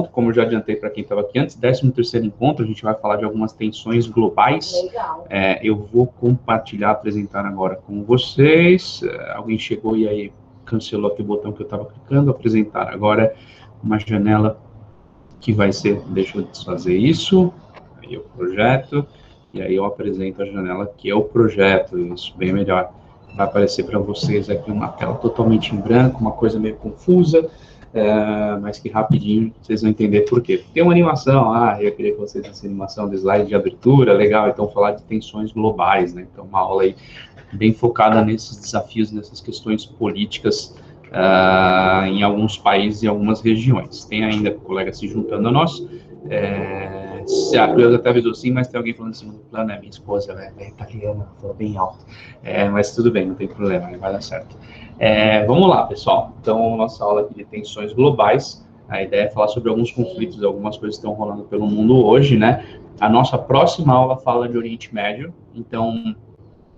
como eu já adiantei para quem estava aqui antes, 13º encontro, a gente vai falar de algumas tensões globais. Legal. Eu vou compartilhar, apresentar agora com vocês. Alguém chegou e aí cancelou aqui o botão que eu estava clicando, apresentar agora uma janela que vai ser, deixa eu desfazer isso, aí o projeto, e aí eu apresento a janela que é o projeto, isso, bem melhor. Vai aparecer para vocês aqui uma tela totalmente em branco, uma coisa meio confusa, mas que rapidinho vocês vão entender por quê. Tem uma animação, eu queria que vocês essa animação de slide de abertura, legal, então falar de tensões globais, né, então uma aula aí bem focada nesses desafios, nessas questões políticas em alguns países e algumas regiões. Tem ainda colegas se juntando a nós, se a Cruz até avisou sim, mas tem alguém falando em segundo plano, minha esposa, ela é italiana, falou bem alto, mas tudo bem, não tem problema, vai dar certo. Vamos lá, pessoal, então nossa aula aqui de tensões globais, a ideia é falar sobre alguns conflitos, algumas coisas que estão rolando pelo mundo hoje, né? A nossa próxima aula fala de Oriente Médio, então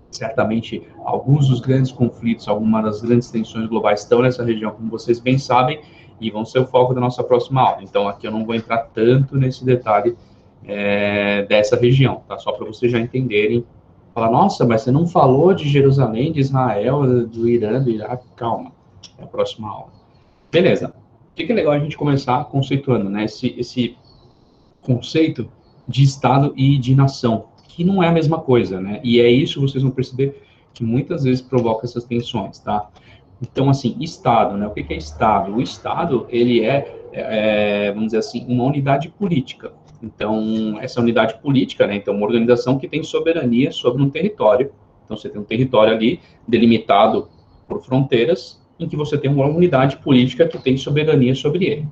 certamente alguns dos grandes conflitos, algumas das grandes tensões globais estão nessa região, como vocês bem sabem, e vão ser o foco da nossa próxima aula. Então, aqui eu não vou entrar tanto nesse detalhe dessa região, tá? Só para vocês já entenderem. Falar, nossa, mas você não falou de Jerusalém, de Israel, do Irã, do Iraque? Calma, é a próxima aula. Beleza. O que é legal a gente começar conceituando, né? Esse conceito de Estado e de nação, que não é a mesma coisa, né? E é isso que vocês vão perceber que muitas vezes provoca essas tensões, tá? Então, assim, Estado, né? O que é Estado? O Estado, ele vamos dizer assim, uma unidade política. Então, essa unidade política, né? Então, uma organização que tem soberania sobre um território. Então, você tem um território ali delimitado por fronteiras, em que você tem uma unidade política que tem soberania sobre ele.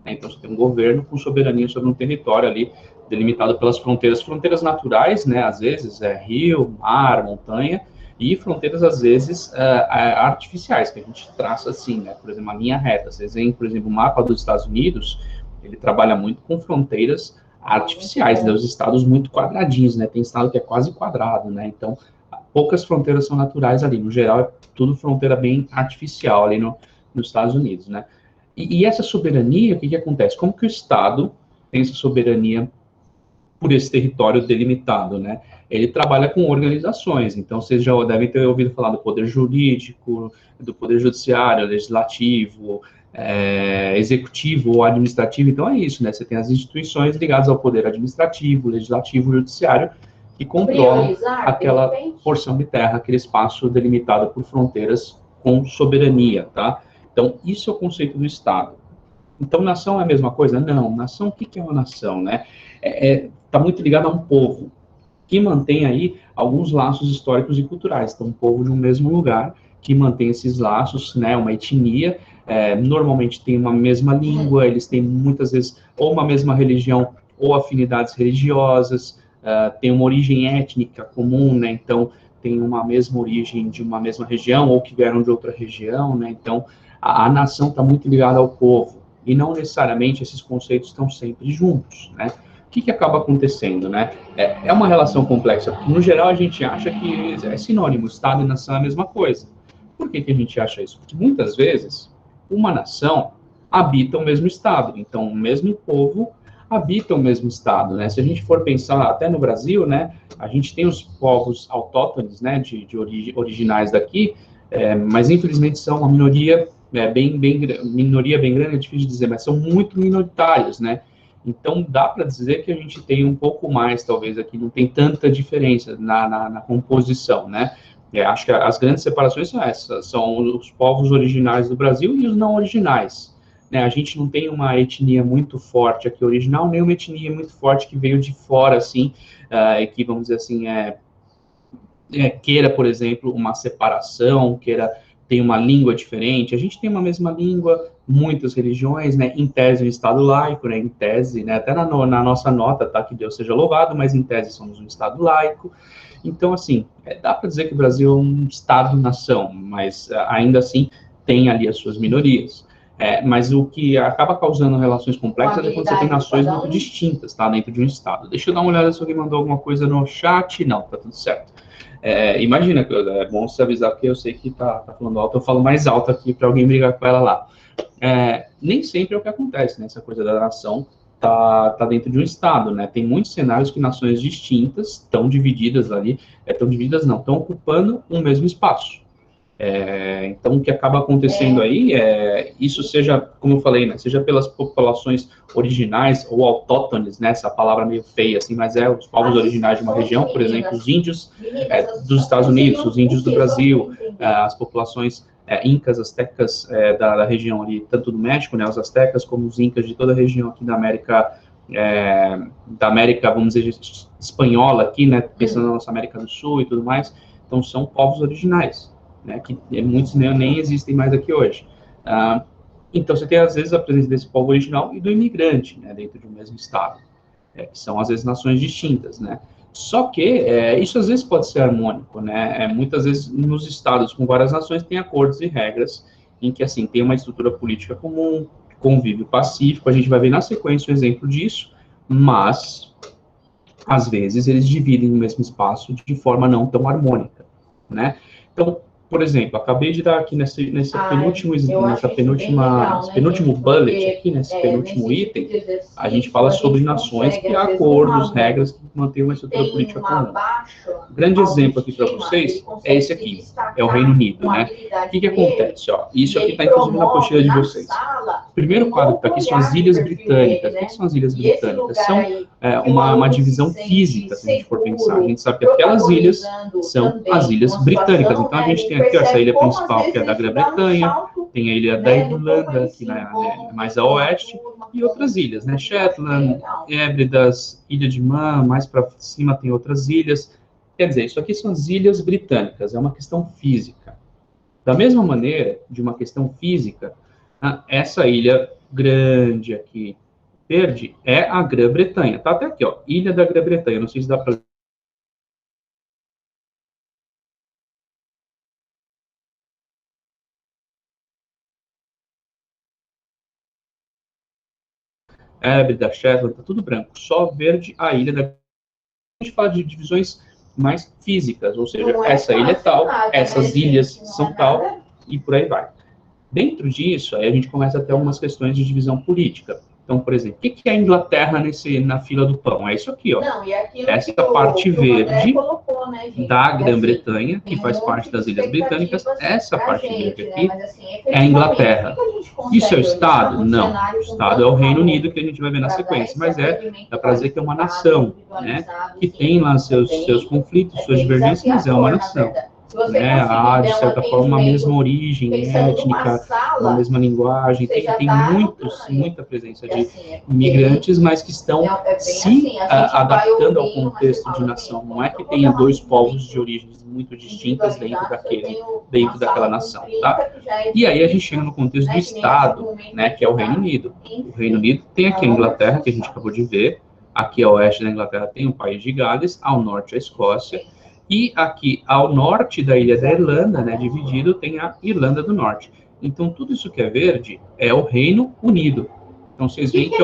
Então, você tem um governo com soberania sobre um território ali, delimitado pelas fronteiras naturais, né, às vezes rio, mar, montanha, e fronteiras, às vezes, artificiais, que a gente traça assim, né, por exemplo, a linha reta. Vocês veem, por exemplo, o mapa dos Estados Unidos, ele trabalha muito com fronteiras artificiais, né, os estados muito quadradinhos, né, tem estado que é quase quadrado, né, então, poucas fronteiras são naturais ali, no geral, é tudo fronteira bem artificial ali nos Estados Unidos, né. E essa soberania, o que acontece? Como que o Estado tem essa soberania por esse território delimitado, né? Ele trabalha com organizações, então vocês já devem ter ouvido falar do poder jurídico, do poder judiciário, legislativo, executivo ou administrativo, então é isso, né? Você tem as instituições ligadas ao poder administrativo, legislativo e judiciário, que controlam aquela porção de terra, aquele espaço delimitado por fronteiras com soberania, tá? Então, isso é o conceito do Estado. Então, nação é a mesma coisa? Não. Nação, o que é uma nação, né? Está muito ligado a um povo, que mantém aí alguns laços históricos e culturais. Então, um povo de um mesmo lugar, que mantém esses laços, né? Uma etnia, normalmente tem uma mesma língua, eles têm muitas vezes ou uma mesma religião ou afinidades religiosas, tem uma origem étnica comum, né? Então, tem uma mesma origem de uma mesma região ou que vieram de outra região, né? Então, a nação está muito ligada ao povo, e não necessariamente esses conceitos estão sempre juntos, né? O que acaba acontecendo, né? É uma relação complexa, porque no geral a gente acha que é sinônimo, Estado e nação é a mesma coisa. Por que a gente acha isso? Porque muitas vezes uma nação habita o mesmo Estado, então o mesmo povo habita o mesmo Estado, né? Se a gente for pensar até no Brasil, né, a gente tem os povos autóctones, né, de originais daqui, mas infelizmente são uma minoria minoria bem grande, é difícil de dizer, mas são muito minoritários, né? Então, dá para dizer que a gente tem um pouco mais, talvez, aqui, não tem tanta diferença na composição, né? Acho que as grandes separações são essas, são os povos originais do Brasil e os não originais, né? A gente não tem uma etnia muito forte aqui original, nem uma etnia muito forte que veio de fora, assim, que, vamos dizer assim, queira, por exemplo, uma separação, tem uma língua diferente. A gente tem uma mesma língua, muitas religiões, né, em tese um Estado laico, né, em tese, né, até na nossa nota, tá, que Deus seja louvado, mas em tese somos um Estado laico. Então, assim, dá para dizer que o Brasil é um Estado-nação, mas ainda assim tem ali as suas minorias. Mas o que acaba causando relações complexas é quando você tem nações muito distintas, tá, dentro de um Estado. Deixa eu dar uma olhada se alguém mandou alguma coisa no chat. Não, tá tudo certo. Imagina, é bom você avisar, porque eu sei que tá falando alto, eu falo mais alto aqui para alguém brigar com ela lá. Nem sempre é o que acontece, né? Essa coisa da nação tá dentro de um Estado, né? Tem muitos cenários que nações distintas estão divididas ali, estão divididas não, estão ocupando um mesmo espaço. Então, o que acaba acontecendo aí isso seja, como eu falei, né, seja pelas populações originais ou autóctones, né, essa palavra meio feia, assim, mas os povos originais de uma região, por exemplo, os índios dos Estados Unidos, os índios do Brasil, as populações incas, astecas da região ali, tanto do México, né, os astecas, como os incas de toda a região aqui da América, vamos dizer, espanhola aqui, né, pensando na nossa América do Sul e tudo mais, então são povos originais, né, que muitos nem existem mais aqui hoje. Então, você tem, às vezes, a presença desse povo original e do imigrante, né, dentro de um mesmo estado, que são, às vezes, nações distintas, né. Só que isso, às vezes, pode ser harmônico, né, muitas vezes, nos estados com várias nações, tem acordos e regras em que, assim, tem uma estrutura política comum, convívio pacífico, a gente vai ver na sequência um exemplo disso, mas, às vezes, eles dividem o mesmo espaço de forma não tão harmônica, né. Então, por exemplo, acabei de dar aqui nesse penúltimo bullet, aqui, nesse penúltimo item, a gente fala sobre nações que há acordos, regras que mantêm uma estrutura política comum. Um grande exemplo aqui para vocês é esse aqui, é o Reino Unido, né? O que acontece? Isso aqui está inclusive na apostila de vocês. O primeiro quadro que está aqui são as Ilhas Britânicas. O que são as Ilhas Britânicas? São uma divisão física, se a gente for pensar. A gente sabe que aquelas ilhas são as Ilhas Britânicas. Então, a gente tem aqui essa ilha principal, que é da Grã-Bretanha, tem a ilha da Irlanda, que mais a oeste, e outras ilhas, né? Shetland, Hébridas, Ilha de Man, mais para cima tem outras ilhas. Quer dizer, isso aqui são as Ilhas Britânicas, é uma questão física. Da mesma maneira, de uma questão física, essa ilha grande aqui, verde, é a Grã-Bretanha. Tá até aqui, ó, Ilha da Grã-Bretanha, não sei se dá para Hébrida, Shetland, tá tudo branco, só verde a ilha da... A gente fala de divisões mais físicas, ou seja, essa ilha é tal, essas ilhas são tal, e por aí vai. Dentro disso, aí a gente começa a ter algumas questões de divisão política. Então, por exemplo, o que é a Inglaterra na fila do pão? É isso aqui, ó. Essa parte verde da Grã-Bretanha, que faz parte das Ilhas Britânicas, essa parte verde aqui é a Inglaterra. Isso é o Estado? Não. O Estado é o Reino Unido, que a gente vai ver na sequência, mas dá para dizer que é uma nação, né? Que tem lá seus conflitos, suas divergências, mas é uma nação. Há, de certa forma, uma mesma origem étnica, uma mesma linguagem, tem muita presença de imigrantes, mas que estão se adaptando ao contexto de nação. Não é que tenha dois povos de origens muito distintas dentro daquela nação, tá? E aí a gente chega no contexto do Estado, né, que é o Reino Unido. O Reino Unido tem aqui a Inglaterra, que a gente acabou de ver, aqui ao oeste da Inglaterra tem o País de Gales, ao norte a Escócia, e aqui ao norte da ilha da Irlanda, né, dividido, tem a Irlanda do Norte. Então, tudo isso que é verde é o Reino Unido. Então, vocês veem que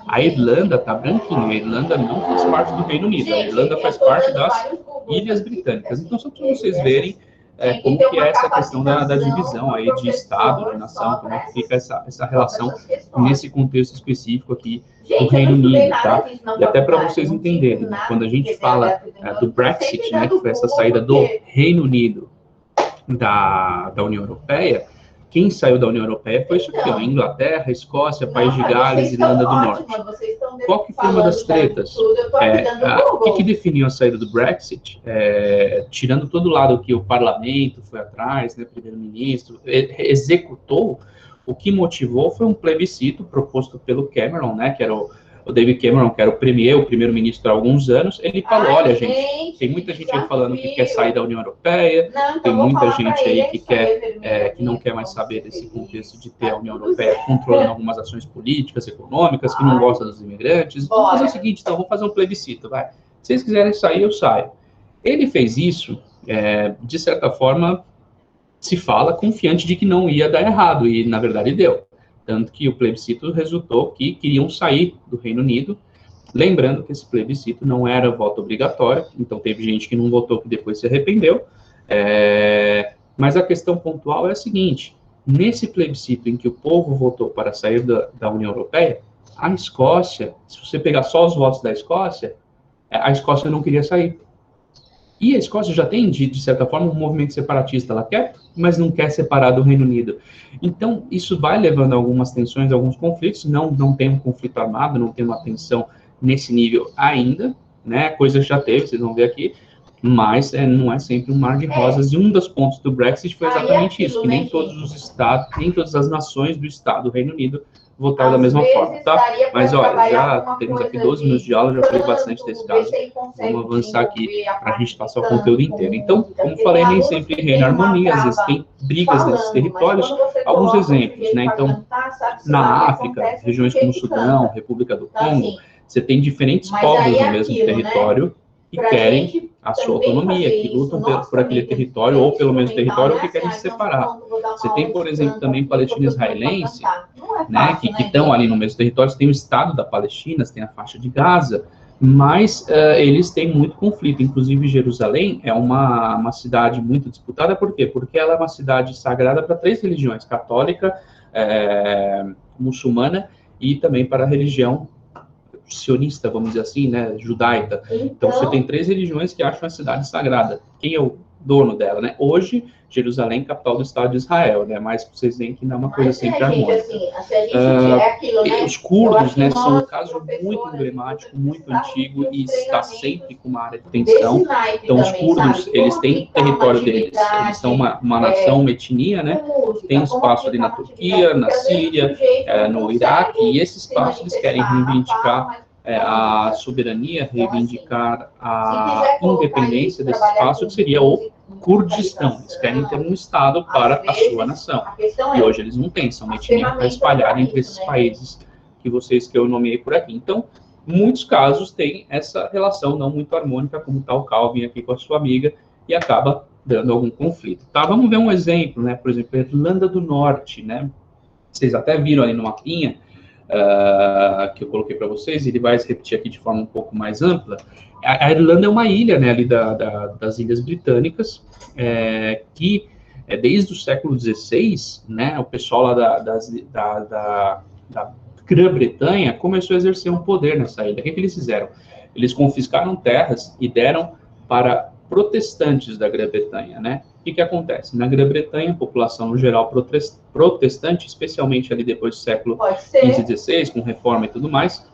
a Irlanda está branquinha, a Irlanda não faz parte do Reino Unido, a Irlanda faz parte das Ilhas Britânicas. Então, só para vocês verem como que é essa questão da divisão aí de Estado, de nação, como é que fica essa relação nesse contexto específico aqui do Reino Unido, tá? E até para vocês entenderem, né, quando a gente fala do Brexit, né, que foi essa saída do Reino Unido da União Europeia, quem saiu da União Europeia foi isso aqui, ó, Inglaterra, Escócia, País de Gales, Irlanda do Norte. Qual que foi uma das tretas? O que definiu a saída do Brexit? Tirando todo lado que o parlamento foi atrás, né, primeiro-ministro, executou, o que motivou foi um plebiscito proposto pelo Cameron, né, que era o David Cameron, que era o primeiro-ministro há alguns anos. Ele falou, olha, gente, tem muita gente aí falando que quer sair da União Europeia, tem muita gente aí que não quer mais saber desse contexto de ter a União Europeia controlando algumas ações políticas, econômicas, que não gosta dos imigrantes. Vamos fazer o seguinte, então, vamos fazer um plebiscito, vai. Se vocês quiserem sair, eu saio. Ele fez isso, de certa forma, se fala confiante de que não ia dar errado, e na verdade deu. Tanto que o plebiscito resultou que queriam sair do Reino Unido, lembrando que esse plebiscito não era voto obrigatório, então teve gente que não votou que depois se arrependeu, mas a questão pontual é a seguinte, nesse plebiscito em que o povo votou para sair da União Europeia, a Escócia, se você pegar só os votos da Escócia, a Escócia não queria sair. E a Escócia já tem, de certa forma, um movimento separatista. Ela quer, mas não quer separar do Reino Unido. Então, isso vai levando a algumas tensões, a alguns conflitos. Não tem um conflito armado, não tem uma tensão nesse nível ainda, né? Coisa já teve, vocês vão ver aqui. Mas não é sempre um mar de rosas. E um dos pontos do Brexit foi exatamente isso, que nem todos os estados, nem todas as nações do Estado do Reino Unido votaram da mesma forma, tá? Mas, olha, já temos aqui 12 minutos de aula, já falei bastante desse caso. Vamos avançar aqui para a gente passar o conteúdo inteiro. Então, como falei, nem sempre reina harmonia, às vezes tem brigas nesses territórios. Alguns exemplos, né? Então, na África, regiões como Sudão, República do Congo, você tem diferentes povos no mesmo território que querem a sua autonomia, que lutam por aquele território, ou pelo menos território, ou que querem se separar. Você tem, por exemplo, também Palestina israelense, né, que estão ali no mesmo território. Você tem o Estado da Palestina, você tem a faixa de Gaza, mas eles têm muito conflito. Inclusive, Jerusalém é uma cidade muito disputada. Por quê? Porque ela é uma cidade sagrada para 3 religiões, católica, muçulmana e também para a religião sionista, vamos dizer assim, né, judaica. Então, você tem 3 religiões que acham a cidade sagrada. Quem é o dono dela, né? Hoje, Jerusalém, capital do Estado de Israel, né? Mas vocês veem que não é uma coisa sempre harmônica. Os curdos, né, são um caso muito emblemático, muito antigo e está sempre com uma área de tensão. Então, os curdos, eles têm território deles. Eles são uma nação, uma etnia, né? Tem espaço ali na Turquia, na Síria, no Iraque, e esse espaço eles querem reivindicar a soberania, reivindicar a independência desse espaço, que seria o Kurdistão. Eles querem ter um Estado para a sua nação. E hoje eles não têm, são uma etnia que está espalhada entre esses países que eu nomeei por aqui. Então, muitos casos têm essa relação não muito harmônica, como está o Calvin aqui com a sua amiga, e acaba dando algum conflito. Tá? Vamos ver um exemplo, né? Por exemplo, a Irlanda do Norte, né? Vocês até viram ali no mapinha, que eu coloquei para vocês, ele vai se repetir aqui de forma um pouco mais ampla. A Irlanda é uma ilha, né, ali das Ilhas Britânicas, que desde o século XVI, né, o pessoal lá da Grã-Bretanha começou a exercer um poder nessa ilha. O que eles fizeram? Eles confiscaram terras e deram para protestantes da Grã-Bretanha, né? O que acontece? Na Grã-Bretanha, a população no geral protestante, especialmente ali depois do século XV e XVI, com reforma e tudo mais,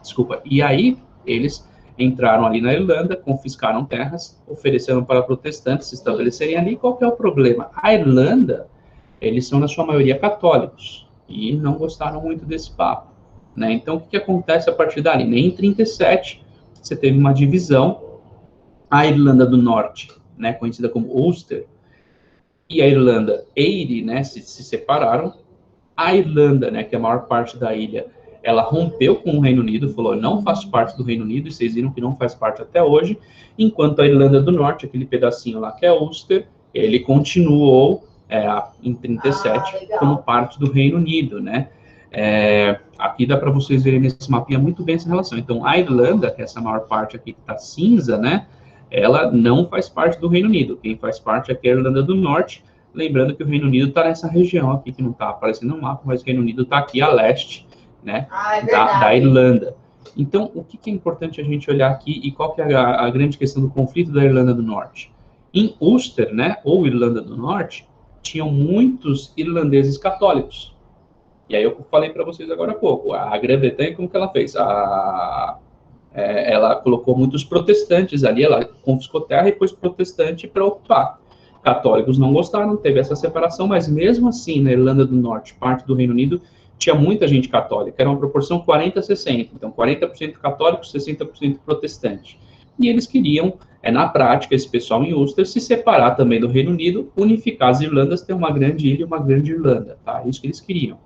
desculpa, e aí eles entraram ali na Irlanda, confiscaram terras, ofereceram para protestantes se estabelecerem ali. Qual que é o problema? A Irlanda, eles são na sua maioria católicos, e não gostaram muito desse papo, né? Então, o que acontece a partir dali? Em 37, você teve uma divisão. A Irlanda do Norte, né, conhecida como Ulster, e a Irlanda Eire, né, se separaram. A Irlanda, né, que é a maior parte da ilha, ela rompeu com o Reino Unido, falou, não faço parte do Reino Unido, e vocês viram que não faz parte até hoje, enquanto a Irlanda do Norte, aquele pedacinho lá que é Ulster, ele continuou em 37 como parte do Reino Unido, né. Aqui dá para vocês verem nesse mapinha muito bem essa relação. Então, a Irlanda, que é essa maior parte aqui que está cinza, né, ela não faz parte do Reino Unido. Quem faz parte aqui é a Irlanda do Norte, lembrando que o Reino Unido está nessa região aqui, que não está aparecendo no mapa, mas o Reino Unido está aqui a leste, né, da Irlanda. Então, o que é importante a gente olhar aqui e qual que é a grande questão do conflito da Irlanda do Norte? Em Ulster, né, ou Irlanda do Norte, tinham muitos irlandeses católicos. E aí eu falei para vocês agora há pouco, a Grã-Bretanha, como que ela fez? Ela colocou muitos protestantes ali, ela confiscou terra e pôs protestante para ocupar. Católicos não gostaram, teve essa separação, mas mesmo assim, na Irlanda do Norte, parte do Reino Unido, tinha muita gente católica, era uma proporção 40-60, então 40% católicos, 60% protestante. E eles queriam, na prática, esse pessoal em Ulster, se separar também do Reino Unido, unificar as Irlandas, ter uma grande ilha e uma grande Irlanda, tá? Isso que eles queriam.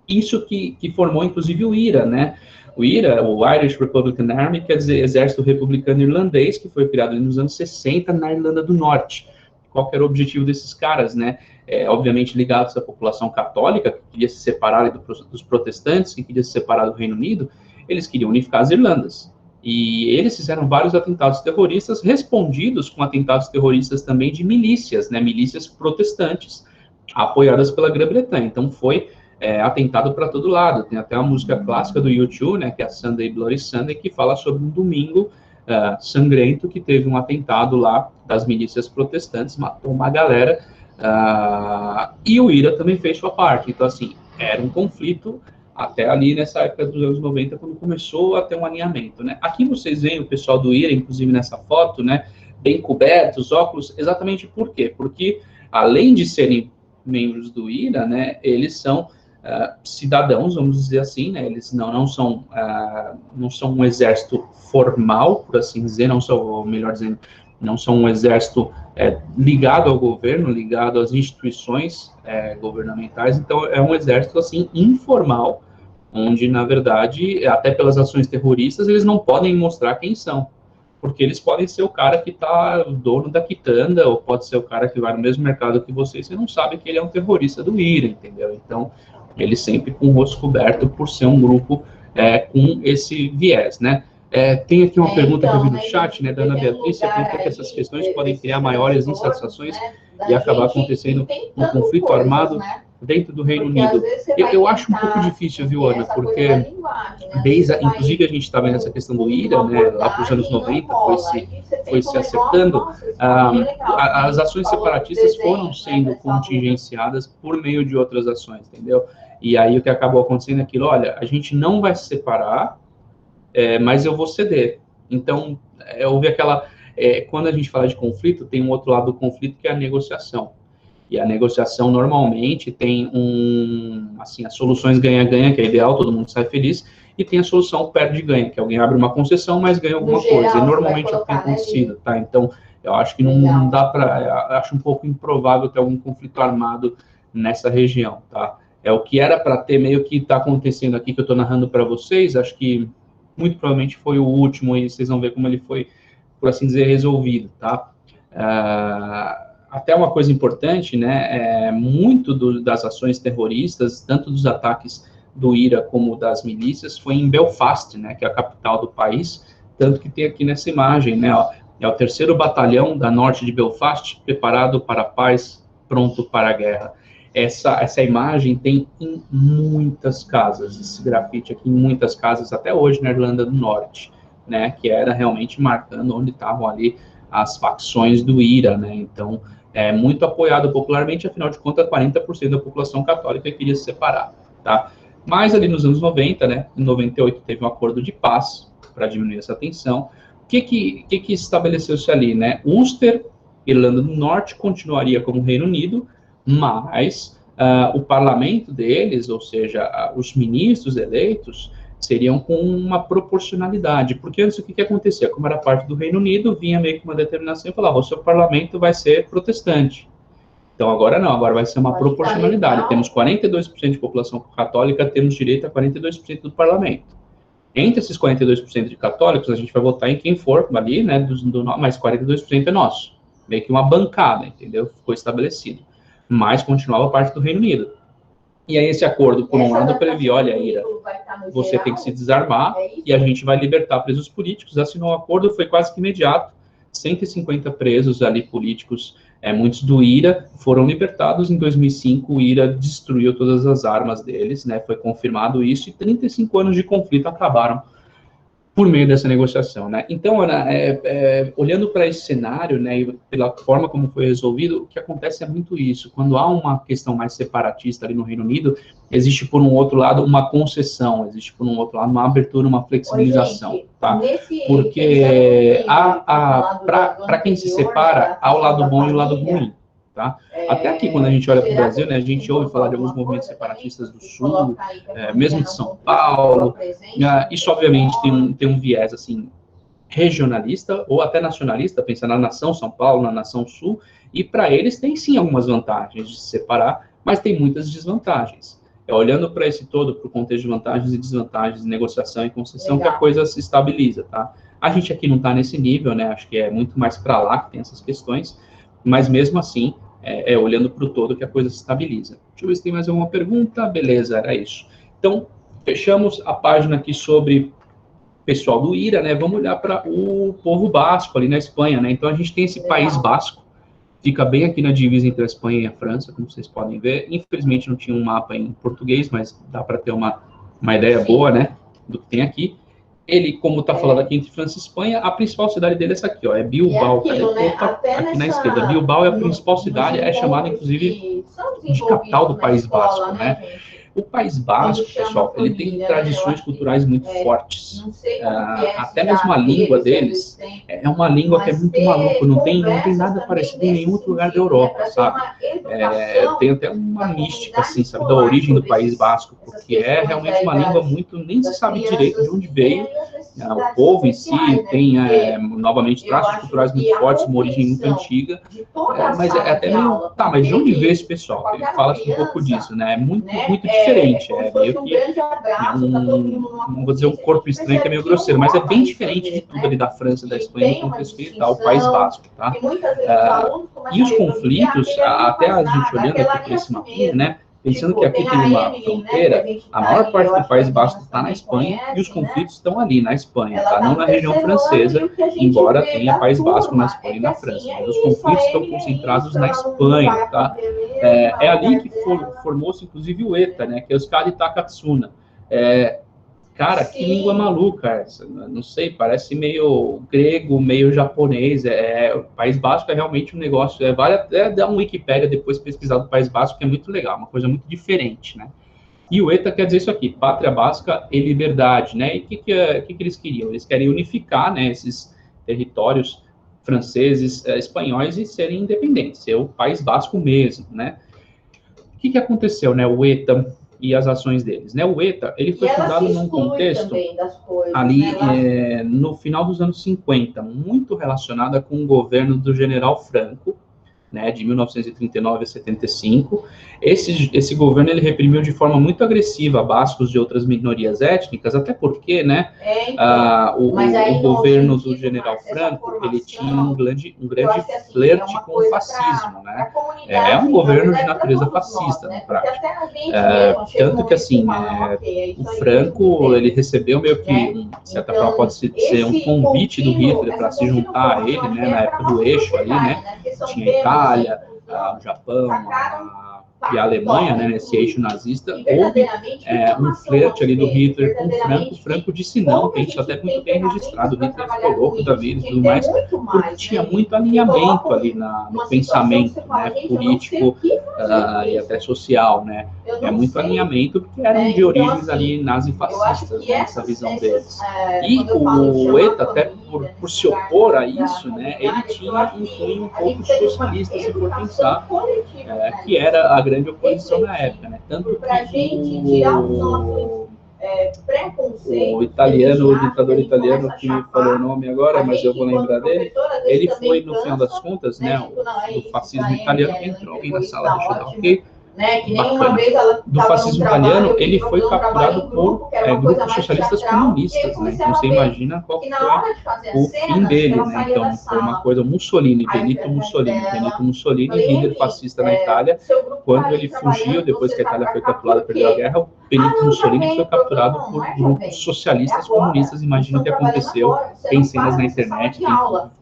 Isso que formou, inclusive, o IRA, né? O IRA, o Irish Republican Army, quer dizer, Exército Republicano Irlandês, que foi criado nos anos 60 na Irlanda do Norte. Qual que era o objetivo desses caras, né? Obviamente ligados à população católica, que queria se separar dos protestantes, que queria se separar do Reino Unido, eles queriam unificar as Irlandas. E eles fizeram vários atentados terroristas, respondidos com atentados terroristas também de milícias, né? Milícias protestantes, apoiadas pela Grã-Bretanha. Então foi atentado para todo lado. Tem até uma música clássica do U2, né, que é a Sunday Bloody Sunday, que fala sobre um domingo sangrento que teve um atentado lá das milícias protestantes, matou uma galera, e o IRA também fez sua parte. Então, assim, era um conflito até ali nessa época dos anos 90, quando começou a ter um alinhamento, né? Aqui vocês veem o pessoal do IRA, inclusive nessa foto, né, bem cobertos, óculos, exatamente por quê? Porque, além de serem membros do IRA, né, eles são cidadãos, vamos dizer assim, né, eles não são um exército formal, por assim dizer, não são, ou melhor dizendo, não são um exército ligado ao governo, ligado às instituições governamentais, então é um exército, assim, informal, onde, na verdade, até pelas ações terroristas, eles não podem mostrar quem são, porque eles podem ser o cara que está dono da quitanda, ou pode ser o cara que vai no mesmo mercado que você, e você não sabe que ele é um terrorista do IRA, entendeu? Então, ele sempre com o rosto coberto por ser um grupo com esse viés, né? Tem aqui uma pergunta que eu vi no chat, né, da Ana Beatriz, você acredita que essas questões podem criar maiores insatisfações e acabar acontecendo um conflito armado dentro do Reino Unido? Eu acho um pouco difícil, viu, Ana, porque inclusive a gente está vendo essa questão do IRA, né, lá para os anos 90, foi se acertando, as ações separatistas foram sendo contingenciadas por meio de outras ações, entendeu? E aí o que acabou acontecendo é aquilo, olha, a gente não vai se separar, mas eu vou ceder. Então, houve aquela... quando a gente fala de conflito, tem um outro lado do conflito que é a negociação. E a negociação, normalmente, tem assim, as soluções ganha-ganha, que é ideal, todo mundo sai feliz, e tem a solução perde-ganha, que alguém abre uma concessão, mas ganha alguma coisa. E normalmente é o que tem acontecido, tá? Então, eu acho que não dá para... Acho um pouco improvável ter algum conflito armado nessa região, tá? O que era para ter, meio que está acontecendo aqui, que eu estou narrando para vocês, acho que muito provavelmente foi o último, e vocês vão ver como ele foi, por assim dizer, resolvido, tá? Até uma coisa importante, né, muito das ações terroristas, tanto dos ataques do IRA como das milícias, foi em Belfast, né, que é a capital do país, tanto que tem aqui nessa imagem, né, ó, é o 3º Batalhão da Norte de Belfast, preparado para a paz, pronto para a guerra. Essa imagem tem em muitas casas, esse grafite aqui em muitas casas, até hoje na Irlanda do Norte, né, que era realmente marcando onde estavam ali as facções do IRA, né, então, muito apoiado popularmente, afinal de contas, 40% da população católica queria se separar, tá? Mas ali nos anos 90, né, em 98 teve um acordo de paz para diminuir essa tensão. O que estabeleceu-se ali, né? Ulster, Irlanda do Norte, continuaria como Reino Unido, mas o parlamento deles, ou seja, os ministros eleitos, seriam com uma proporcionalidade, porque antes o que acontecia? Como era parte do Reino Unido, vinha meio que uma determinação e falava, o seu parlamento vai ser protestante. Então agora não, agora vai ser uma proporcionalidade. Temos 42% de população católica, temos direito a 42% do parlamento. Entre esses 42% de católicos, a gente vai votar em quem for ali, né, mas 42% é nosso. Meio que uma bancada, entendeu? Ficou estabelecido. Mas continuava parte do Reino Unido. E aí esse acordo, por um lado, previa, olha, Ira, você tem que se desarmar e a gente vai libertar presos políticos. Assinou o acordo, foi quase que imediato. 150 presos ali políticos, muitos do IRA, foram libertados. Em 2005, o IRA destruiu todas as armas deles, né? Foi confirmado isso, e 35 anos de conflito acabaram por meio dessa negociação, né? Então, Ana, olhando para esse cenário, né, e pela forma como foi resolvido, o que acontece é muito isso. Quando há uma questão mais separatista ali no Reino Unido, existe, por um outro lado, uma concessão, existe, por um outro lado, uma abertura, uma flexibilização, tá? Porque para quem se separa, há o lado bom e o lado ruim, tá? Até aqui, quando a gente olha para o Brasil, né, a gente ouve falar de alguns movimentos separatistas do Sul, mesmo de São Paulo. Isso, obviamente, tem um viés, assim, regionalista ou até nacionalista, pensando na nação São Paulo, na nação Sul, e para eles tem, sim, algumas vantagens de se separar, mas tem muitas desvantagens. Olhando para esse todo, para o contexto de vantagens e desvantagens, negociação e concessão, que a coisa se estabiliza, tá? A gente aqui não está nesse nível, né? Acho que é muito mais para lá que tem essas questões, mas mesmo assim, olhando para o todo que a coisa se estabiliza. Deixa eu ver se tem mais alguma pergunta. Beleza, era isso. Então, fechamos a página aqui sobre o pessoal do IRA, né? Vamos olhar para o povo basco ali na Espanha, né? Então, a gente tem esse país basco, Fica bem aqui na divisa entre a Espanha e a França, como vocês podem ver. Infelizmente não tinha um mapa em português, mas dá para ter uma ideia boa, né, do que tem aqui. Ele, como está falando aqui entre França e Espanha, a principal cidade dele é essa aqui, ó, é Bilbao. Cadê o Copa? Aqui na esquerda. Bilbao é a principal cidade, é chamada, inclusive, de capital do País Basco, né? O País Basco, pessoal, ele tem tradições culturais muito fortes. Até mesmo a língua deles é uma língua que é muito maluca, não tem nada parecido em nenhum outro lugar da Europa, sabe? Tem até uma mística, assim, sabe, da origem do País Basco, porque é realmente uma língua muito, nem se sabe direito de onde veio. O povo em si tem, novamente, traços culturais muito fortes, uma origem muito antiga, mas é até meio... Tá, mas de onde veio esse pessoal? Ele fala um pouco disso, né? É muito diferente, é meio que não vou dizer um corpo estranho que é meio grosseiro, mas é bem diferente de tudo ali da França, da Espanha, no contexto que está o País Basco, tá? E os conflitos, até a gente olhando aqui por esse mapinha, né? Pensando que aqui tem uma fronteira, a maior parte do País Basco está na Espanha e os conflitos estão ali na Espanha, tá? Não na região francesa, embora tenha País Basco na Espanha e na França, mas os conflitos estão concentrados na Espanha, tá? É ali que formou-se, inclusive, o ETA, né? Que é os Kali Takatsuna. Cara, que língua maluca essa? Não sei, parece meio grego, meio japonês. O País Basco é realmente um negócio. Vale até dar um Wikipédia depois pesquisar do País Basco, que é muito legal, uma coisa muito diferente, né? E o ETA quer dizer isso aqui, Pátria Basca e Liberdade, né? E o que eles queriam? Eles querem unificar, né, esses territórios franceses, espanhóis e serem independentes, ser o País Basco mesmo, né? O que aconteceu, né? O ETA e as ações deles, né? O ETA, ele foi fundado num contexto ali no final dos anos 50, muito relacionada com o governo do General Franco, né, de 1939 a 75. Esse governo ele reprimiu de forma muito agressiva bascos de outras minorias étnicas, até porque, né, o governo do General Franco ele tinha um grande flerte com o fascismo, né? É um governo de natureza fascista, na prática. Tanto que, assim, o Franco ele recebeu meio que, de certa forma, pode ser um convite do Hitler para se juntar a ele, né, na época do eixo ali, né? Tinha Itália, o Japão, e a Alemanha, né, nesse eixo nazista, houve um flerte ali do Hitler com o Franco disse não, tem isso até muito bem registrado, o Hitler ficou louco da vida e tudo mais, porque tinha muito alinhamento ali no pensamento, né, político e até social, né, muito alinhamento, porque eram de origens ali nazifascistas, né, essa visão deles. E o ETA, até por se opor a isso, né, ele tinha um cunho um pouco socialista, se for pensar, que era a grande oposição na época, né? Tanto que o italiano, o ditador italiano, que me falou o nome agora, mas eu vou lembrar dele, ele foi, no final das contas, né, do fascismo italiano, entrou alguém na sala, deixa eu dar ok, bacana. Do fascismo italiano, ele foi capturado por grupos socialistas comunistas, né? Então você imagina qual foi o fim dele, né? Então foi uma coisa, Benito Mussolini, líder fascista na Itália, quando ele fugiu, depois que a Itália foi capturada, perdeu a guerra, o Benito Mussolini foi capturado por grupos socialistas comunistas. Imagina o que aconteceu, tem cenas na internet,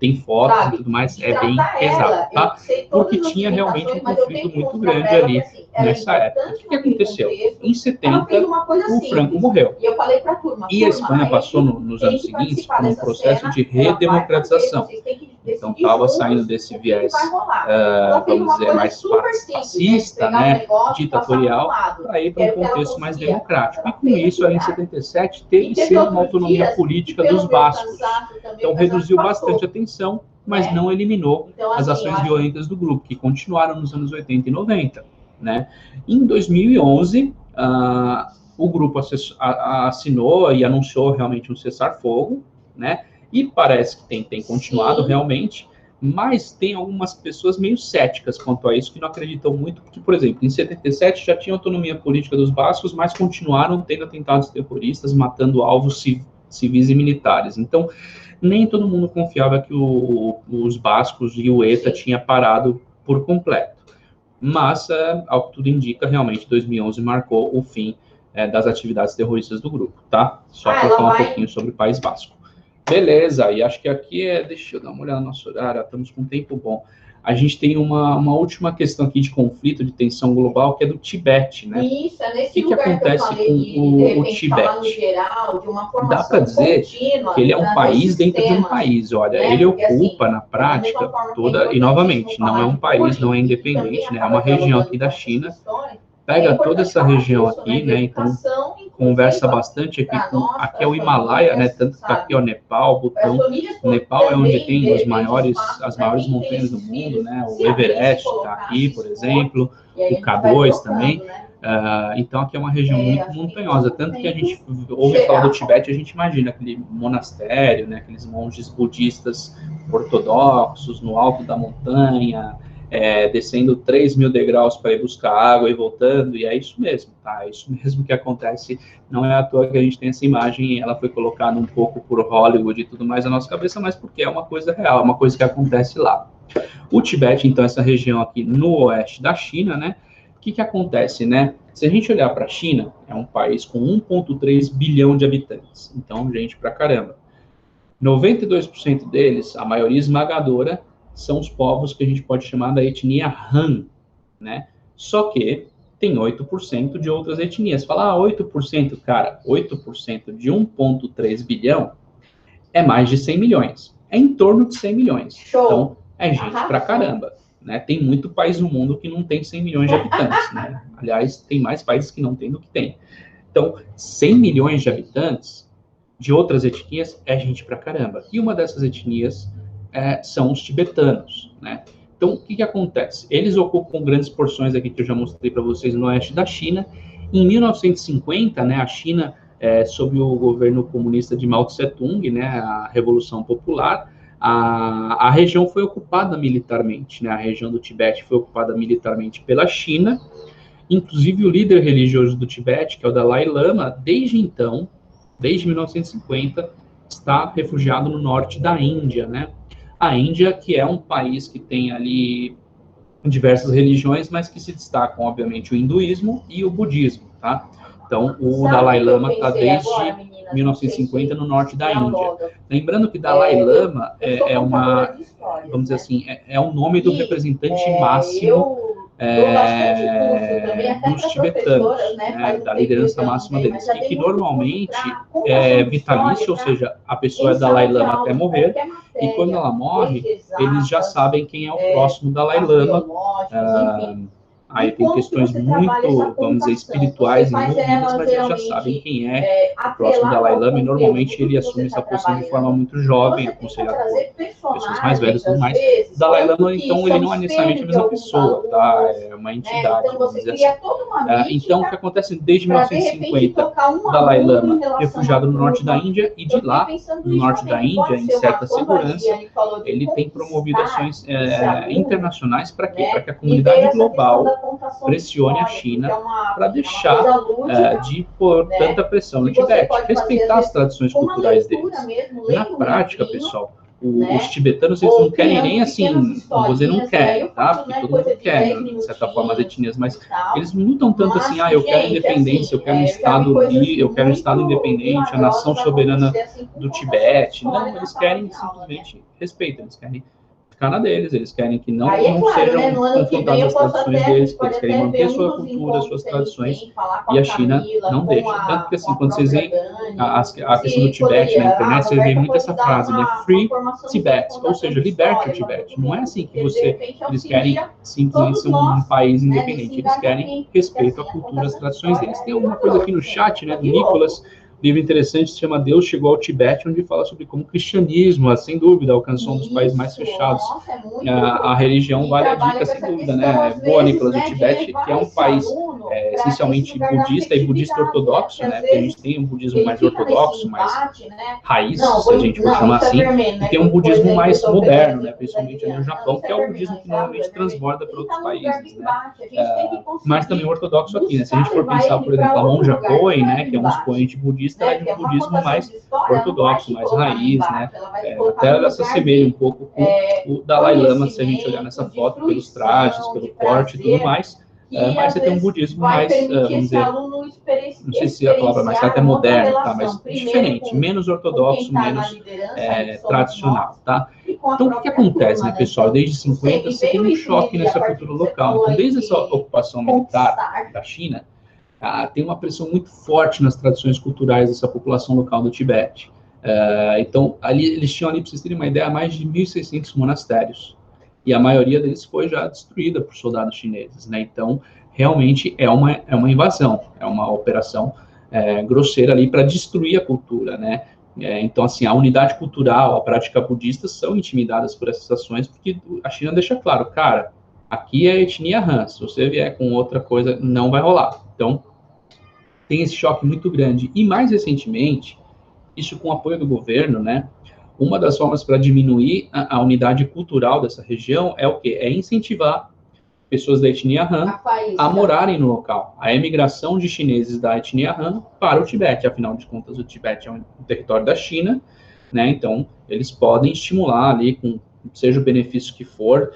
tem fotos e tudo mais, é bem pesado, tá? Porque tinha realmente um conflito muito grande ali nessa época. O que aconteceu? Em 70, o Franco morreu. E a Espanha passou, nos anos seguintes, por um processo de redemocratização. Então, estava saindo desse viés, vamos dizer, mais fascista, né, ditatorial, para ir para um contexto mais democrático. E com isso, ali em 77, teve sim uma autonomia política dos bascos. Então, reduziu bastante a tensão, mas não eliminou as ações violentas do grupo, que continuaram nos anos 80 e 90. Né? Em 2011, o grupo assinou e anunciou realmente um cessar-fogo, né? E parece que tem continuado realmente, mas tem algumas pessoas meio céticas quanto a isso, que não acreditam muito, porque, por exemplo, em 77 já tinha autonomia política dos bascos, mas continuaram tendo atentados terroristas, matando alvos civis e militares. Então, nem todo mundo confiava que os bascos e o ETA tinha parado por completo. Mas, ao que tudo indica, realmente 2011 marcou o fim das atividades terroristas do grupo, tá? Só para falar um pouquinho sobre o País Basco. Beleza, e acho que aqui deixa eu dar uma olhada no nosso horário, estamos com um tempo bom. a gente tem uma última questão aqui de conflito, de tensão global, que é do Tibete, né? Isso, é nesse que lugar acontece que eu falei, com o Tibete? Geral, de uma Dá para dizer que ele é um país dentro de um país. Olha, né? ele Porque, ocupa, assim, na prática, toda... E, novamente, não é um país, não é independente, né? É uma região aqui da China. Pega toda essa região aqui, né? Então, conversa bastante aqui com... Aqui é o Himalaia, né? Tanto que aqui é o Nepal, Butão. O Nepal é onde tem as maiores montanhas do mundo, né? O Everest está aqui, por exemplo. O K2 também. Então, aqui é uma região muito montanhosa. Tanto que a gente ouve falar do Tibete, a gente imagina aquele monastério, né? Aqueles monges budistas ortodoxos no alto da montanha, descendo 3.000 degraus para ir buscar água e voltando, e é isso mesmo, tá? É isso mesmo que acontece. Não é à toa que a gente tem essa imagem, e ela foi colocada um pouco por Hollywood e tudo mais na nossa cabeça, mas porque é uma coisa real, é uma coisa que acontece lá. O Tibete, então, essa região aqui no oeste da China, né? O que acontece, né? Se a gente olhar para a China, é um país com 1,3 bilhão de habitantes. Então, gente pra caramba. 92% deles, a maioria esmagadora, são os povos que a gente pode chamar da etnia Han, né? Só que tem 8% de outras etnias. Falar 8%, cara, 8% de 1,3 bilhão é mais de 100 milhões. É em torno de 100 milhões. Show. Então, é gente pra caramba. Né? Tem muito país no mundo que não tem 100 milhões de habitantes. Né? Aliás, tem mais países que não tem do que tem. Então, 100 milhões de habitantes de outras etnias é gente pra caramba. E uma dessas etnias são os tibetanos, né? Então, o que acontece? Eles ocupam grandes porções aqui que eu já mostrei para vocês no oeste da China. Em 1950, né, a China, sob o governo comunista de Mao Tse-tung, né, a Revolução Popular, a região foi ocupada militarmente, né? A região do Tibete foi ocupada militarmente pela China. Inclusive, o líder religioso do Tibete, que é o Dalai Lama, desde então, desde 1950, está refugiado no norte da Índia, né? A Índia, que é um país que tem ali diversas religiões, mas que se destacam, obviamente, o hinduísmo e o budismo, tá? Então, o Dalai Lama está desde 1950 no norte da Índia. Lembrando que Dalai Lama é uma, vamos dizer assim, é o nome do representante máximo dos tibetanos, né, da liderança máxima deles, e que normalmente é vitalício, ou seja, a pessoa é Dalai Lama até morrer, e quando ela morre, eles já sabem quem é o próximo Dalai Lama. Aí tem questões muito, vamos dizer, espirituais envolvidas, mas eles já sabem quem é o próximo Dalai Lama, e normalmente ele assume essa posição de forma muito jovem, aconselhado por pessoas mais velhas e tudo mais. O Dalai Lama, então, ele não é necessariamente a mesma pessoa, tá? É uma entidade, vamos dizer assim. Então, o que acontece desde 1950, o Dalai Lama refugiado no norte da Índia, e de lá, no norte da Índia, em certa segurança, ele tem promovido ações internacionais para quê? Para que a comunidade global pressione a China para deixar de pôr tanta pressão no Tibete, respeitar as tradições culturais deles. Na prática, pessoal, os tibetanos, eles não querem nem assim, não vou dizer não querem, tá? Porque todo mundo quer, de certa forma, as etnias, mas eles não lutam tanto assim, eu quero independência, eu quero um Estado livre, eu quero um Estado independente, a nação soberana do Tibete. Não, eles querem simplesmente respeito, eles querem ficar na deles, eles querem que não sejam confrontadas as tradições deles, porque eles querem manter sua cultura, suas tradições, e a China não deixa. Tanto que, assim, quando vocês veem a questão do Tibete na internet, vocês veem muito essa frase, né? Free Tibet, ou seja, liberte o Tibete. Não é assim que eles querem simplesmente ser um país independente, eles querem respeito à cultura, às tradições deles. Tem alguma coisa aqui no chat, né, do Nicolas, livro interessante, se chama Deus Chegou ao Tibete, onde fala sobre como o cristianismo, sem dúvida, alcançou um dos países mais fechados. A religião vale a dica, sem dúvida, né? Boa, Nicolas, o Tibete, que é um país essencialmente budista e budista ortodoxo, né? Porque a gente tem um budismo mais ortodoxo, mais raiz, se a gente for chamar assim, e tem um budismo mais moderno, né? Principalmente no Japão, que é o budismo que normalmente transborda para outros países, né? Mas também o ortodoxo aqui, né? Se a gente for pensar, por exemplo, a monja Koen, né? Que é um expoente budista, ela é de um budismo mais ortodoxo, mais raiz, né? Até ela se assemelha um pouco com o Dalai Lama, se a gente olhar nessa foto, pelos trajes, pelo corte e tudo mais. mas você tem um budismo mais, vamos dizer, não sei se a palavra mais certa é moderno, tá? Mas diferente, menos ortodoxo, menos tradicional, tá? Então, o que acontece, né, pessoal? Desde 50, você tem um choque nessa cultura local. Então, desde essa ocupação militar da China, tem uma pressão muito forte nas tradições culturais dessa população local do Tibete. Então, ali, eles tinham ali, para vocês terem uma ideia, mais de 1.600 monastérios. E a maioria deles foi já destruída por soldados chineses, né? Então, realmente é uma invasão, é uma operação grosseira ali para destruir a cultura, né? Então, assim, a unidade cultural, a prática budista são intimidadas por essas ações, porque a China deixa claro, cara, aqui é a etnia Han, se você vier com outra coisa, não vai rolar. Então, tem esse choque muito grande. E mais recentemente, isso com o apoio do governo, né? Uma das formas para diminuir a unidade cultural dessa região é o quê? É incentivar pessoas da etnia Han a morarem no local. A emigração de chineses da etnia Han para o Tibete. Afinal de contas, o Tibete é um território da China, né? Então, eles podem estimular ali, com seja o benefício que for,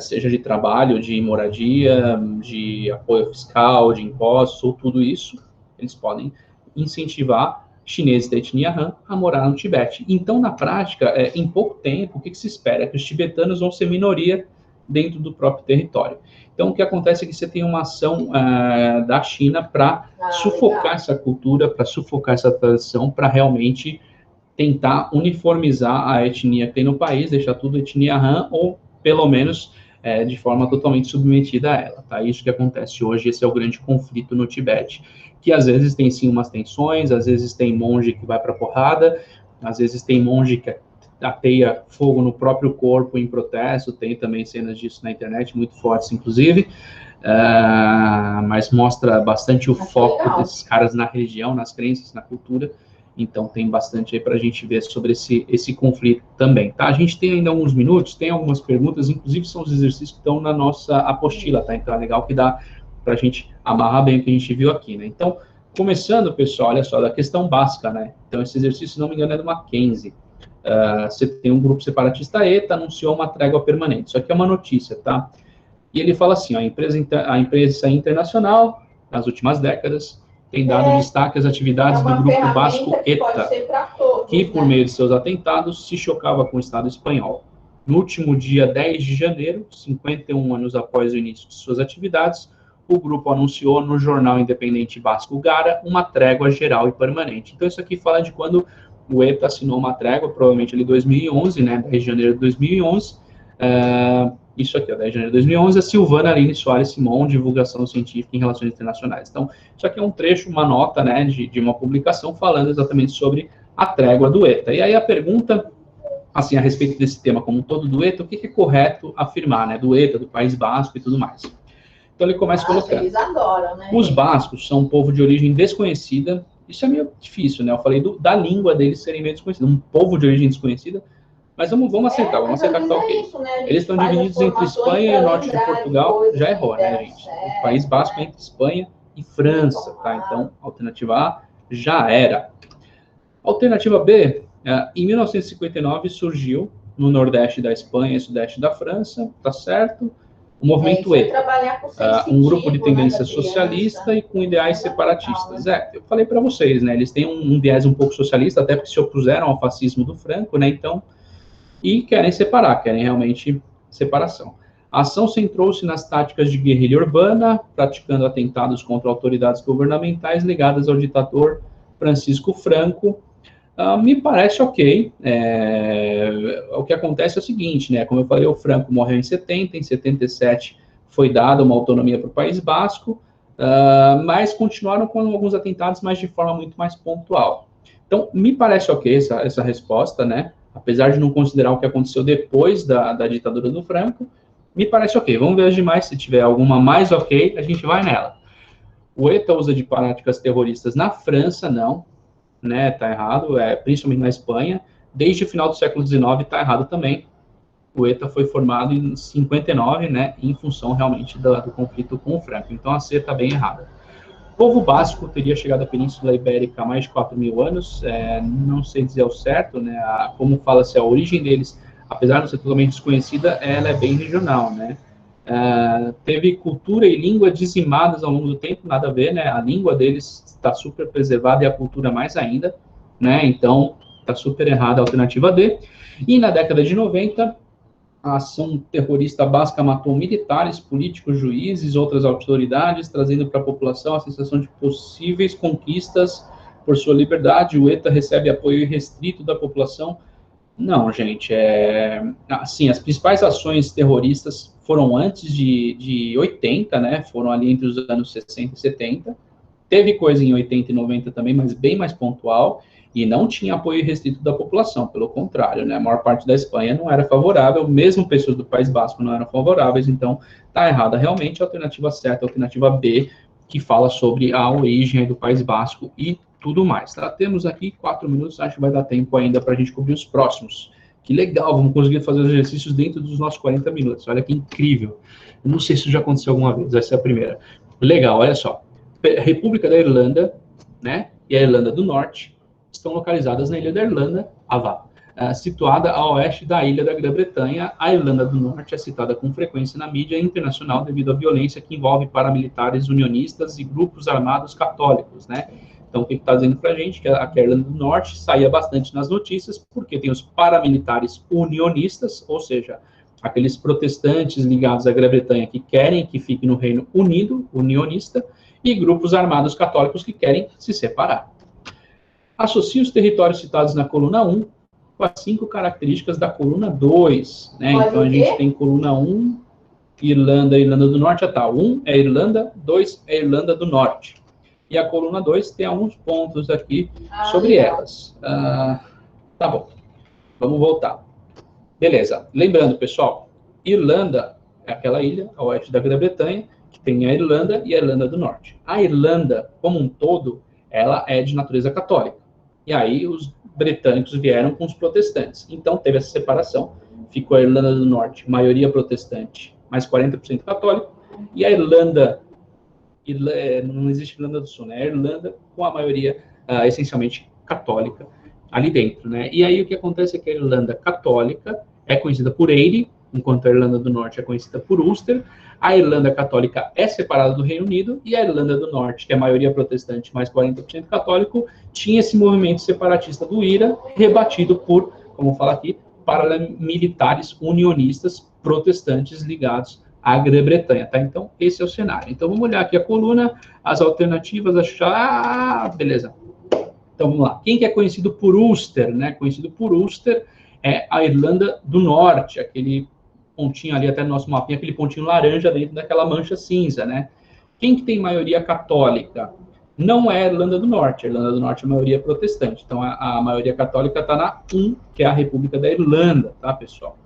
seja de trabalho, de moradia, de apoio fiscal, de impostos, ou tudo isso, eles podem incentivar chineses da etnia Han a morar no Tibete. Então, na prática, em pouco tempo, o que se espera? Que os tibetanos vão ser minoria dentro do próprio território. Então, o que acontece é que você tem uma ação da China para sufocar essa cultura, para sufocar essa tradição, para realmente tentar uniformizar a etnia que tem no país, deixar tudo etnia Han, ou pelo menos de forma totalmente submetida a ela. Tá? Isso que acontece hoje, esse é o grande conflito no Tibete, que às vezes tem sim umas tensões, às vezes tem monge que vai para porrada, às vezes tem monge que ateia fogo no próprio corpo em protesto, tem também cenas disso na internet, muito fortes inclusive, mas mostra bastante o foco desses caras na religião, nas crenças, na cultura. Então, tem bastante aí para a gente ver sobre esse conflito também, tá? A gente tem ainda alguns minutos, tem algumas perguntas, inclusive são os exercícios que estão na nossa apostila, tá? Então, é legal que dá para a gente amarrar bem o que a gente viu aqui, né? Então, começando, pessoal, olha só, da questão básica, né? Então, esse exercício, se não me engano, é do Mackenzie. Você tem um grupo separatista ETA, anunciou uma trégua permanente. Isso aqui é uma notícia, tá? E ele fala assim, ó, a empresa internacional, nas últimas décadas, tem dado destaque às atividades do grupo basco ETA, que, por meio de seus atentados, se chocava com o Estado espanhol. No último dia 10 de janeiro, 51 anos após o início de suas atividades, o grupo anunciou no jornal independente basco Gara uma trégua geral e permanente. Então, isso aqui fala de quando o ETA assinou uma trégua, provavelmente ali em 2011, né, 10 de janeiro de 2011, isso aqui, 10 de janeiro de 2011, a Silvana Aline Soares Simon, Divulgação Científica em Relações Internacionais. Então, isso aqui é um trecho, uma nota, né, de uma publicação falando exatamente sobre a trégua do ETA. E aí a pergunta, assim, a respeito desse tema como um todo do ETA, o que é correto afirmar, né, do ETA, do País Basco e tudo mais. Então, ele começa colocando, eles adoram, né? Os bascos são um povo de origem desconhecida. Isso é meio difícil, né? Eu falei da língua deles serem meio desconhecida. Um povo de origem desconhecida. Mas vamos acertar, vamos acertar que tá ok. Isso, né? Eles estão divididos entre Espanha e o norte de Portugal. Já errou, né, gente? O País Basco é entre Espanha e França, tá? Então, alternativa A já era. Alternativa B, em 1959 surgiu no nordeste da Espanha e sudeste da França, tá certo? O movimento ETA, um grupo de tendência socialista e com ideais separatistas. Eu falei para vocês, né? Eles têm um viés um pouco socialista, até porque se opuseram ao fascismo do Franco, né? Então, e querem separar, querem realmente separação. A ação centrou-se nas táticas de guerrilha urbana, praticando atentados contra autoridades governamentais ligadas ao ditador Francisco Franco. Me parece ok. O que acontece é o seguinte, né? Como eu falei, o Franco morreu em 70, em 77 foi dada uma autonomia para o País Basco, mas continuaram com alguns atentados, mas de forma muito mais pontual. Então, me parece ok essa resposta, né? Apesar de não considerar o que aconteceu depois da ditadura do Franco, me parece ok. Vamos ver as demais, se tiver alguma mais ok, a gente vai nela. O ETA usa de práticas terroristas na França, não, né, tá errado, principalmente na Espanha. Desde o final do século XIX tá errado também. O ETA foi formado em 59, né, em função realmente do conflito com o Franco. Então a C tá bem errada. O povo basco teria chegado à Península Ibérica há mais de 4.000 anos, não sei dizer ao certo, né, como fala-se a origem deles, apesar de não ser totalmente desconhecida, ela é bem regional, né. Teve cultura e língua dizimadas ao longo do tempo, nada a ver, né? A língua deles está super preservada e a cultura mais ainda, né? Então, está super errada a alternativa D. E na década de 90, a ação terrorista basca matou militares, políticos, juízes, outras autoridades, trazendo para a população a sensação de possíveis conquistas por sua liberdade. O ETA recebe apoio irrestrito da população. Não, gente, assim, as principais ações terroristas foram antes de 80, né? Foram ali entre os anos 60 e 70. Teve coisa em 80 e 90 também, mas bem mais pontual, e não tinha apoio restrito da população, pelo contrário, né? A maior parte da Espanha não era favorável, mesmo pessoas do País Basco não eram favoráveis, então tá errada realmente. A alternativa certa, a alternativa B, que fala sobre a origem do País Basco e tudo mais, tá? Temos aqui 4 minutos, acho que vai dar tempo ainda para a gente cobrir os próximos. Que legal, vamos conseguir fazer os exercícios dentro dos nossos 40 minutos, olha que incrível. Eu não sei se isso já aconteceu alguma vez, essa é a primeira. Legal, olha só. República da Irlanda, né, e a Irlanda do Norte estão localizadas na ilha da Irlanda, situada a oeste da ilha da Grã-Bretanha. A Irlanda do Norte é citada com frequência na mídia internacional devido à violência que envolve paramilitares unionistas e grupos armados católicos, né? Então, o que está dizendo para a gente? Que a Irlanda do Norte saía bastante nas notícias, porque tem os paramilitares unionistas, ou seja, aqueles protestantes ligados à Grã-Bretanha que querem que fique no Reino Unido, unionista, e grupos armados católicos que querem se separar. Associe os territórios citados na coluna 1 com as 5 características da coluna 2, né? Então, a gente tem coluna 1, Irlanda, Irlanda do Norte, 1 é Irlanda, 2 é Irlanda do Norte. E a coluna 2 tem alguns pontos aqui sobre elas. Tá bom, vamos voltar. Beleza, lembrando, pessoal, Irlanda é aquela ilha a oeste da Grã-Bretanha, que tem a Irlanda e a Irlanda do Norte. A Irlanda, como um todo, ela é de natureza católica. E aí os britânicos vieram com os protestantes. Então teve essa separação. Ficou a Irlanda do Norte, maioria protestante, mais 40% católico. E a Irlanda, não existe Irlanda do Sul, né? A Irlanda com a maioria essencialmente católica ali dentro, né? E aí o que acontece é que a Irlanda católica é conhecida por Eire, enquanto a Irlanda do Norte é conhecida por Ulster. A Irlanda católica é separada do Reino Unido, e a Irlanda do Norte, que é a maioria protestante, mais 40% católico, tinha esse movimento separatista do IRA, rebatido por, como fala aqui, paramilitares unionistas protestantes ligados à Grã-Bretanha, tá? Então, esse é o cenário. Então, vamos olhar aqui a coluna, as alternativas, beleza. Então, vamos lá. Quem que é conhecido por Ulster, né? Conhecido por Ulster é a Irlanda do Norte, aquele pontinho ali até no nosso mapinha, aquele pontinho laranja dentro daquela mancha cinza, né? Quem que tem maioria católica? Não é a Irlanda do Norte. A Irlanda do Norte é a maioria protestante. Então, a maioria católica está na 1, que é a República da Irlanda, tá, pessoal?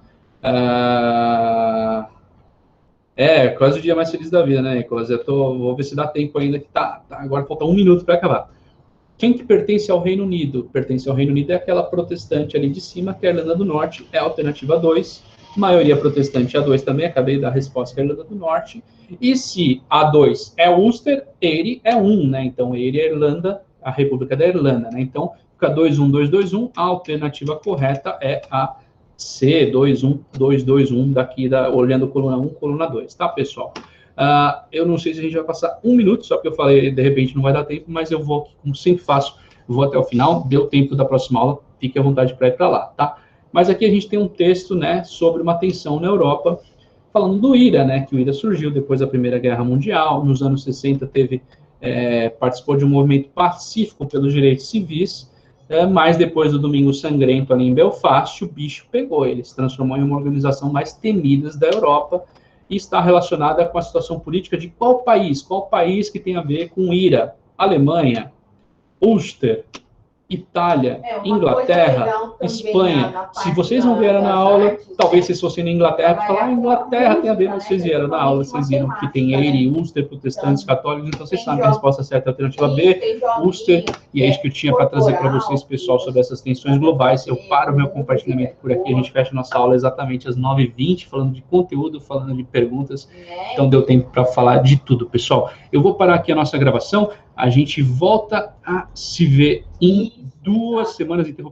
Quase o dia mais feliz da vida, né, Nicolas? Vou ver se dá tempo ainda, que tá agora falta 1 minuto para acabar. Quem que pertence ao Reino Unido? Pertence ao Reino Unido é aquela protestante ali de cima, que é a Irlanda do Norte, é a alternativa 2. Maioria protestante a 2 também, acabei de dar a resposta que é a Irlanda do Norte. E se a 2 é Ulster, Eire é 1, né? Então, Eire é a Irlanda, a República da Irlanda, né? Então, fica 2-1-2-2-1. A alternativa correta é a C, 2-1-2-2-1, olhando coluna 1, coluna 2, tá, pessoal? Eu não sei se a gente vai passar 1 minuto, só porque eu falei, de repente não vai dar tempo, mas eu vou, como sempre faço, vou até o final, deu tempo da próxima aula, fique à vontade para ir para lá, tá? Mas aqui a gente tem um texto, né, sobre uma tensão na Europa, falando do IRA, né, que o IRA surgiu depois da Primeira Guerra Mundial, nos anos 60 participou de um movimento pacífico pelos direitos civis, mas depois do Domingo Sangrento ali em Belfast, o bicho pegou, ele se transformou em uma organização mais temida da Europa, e está relacionada com a situação política de qual país? Qual país que tem a ver com o IRA? Alemanha, Ulster, Itália, Inglaterra, Espanha. Se vocês não vieram na aula, talvez vocês fossem na Inglaterra, para falar, Inglaterra tem a ver, mas vocês vieram na aula, vocês viram que tem Eire, Ulster, protestantes, católicos, então vocês sabem que a resposta certa é a alternativa B, Ulster, e é isso que eu tinha para trazer para vocês, pessoal, sobre essas tensões globais. Eu paro o meu compartilhamento por aqui, a gente fecha nossa aula exatamente às 9h20, falando de conteúdo, falando de perguntas, então deu tempo para falar de tudo, pessoal. Eu vou parar aqui a nossa gravação, a gente volta a se ver em 2 semanas, interrompendo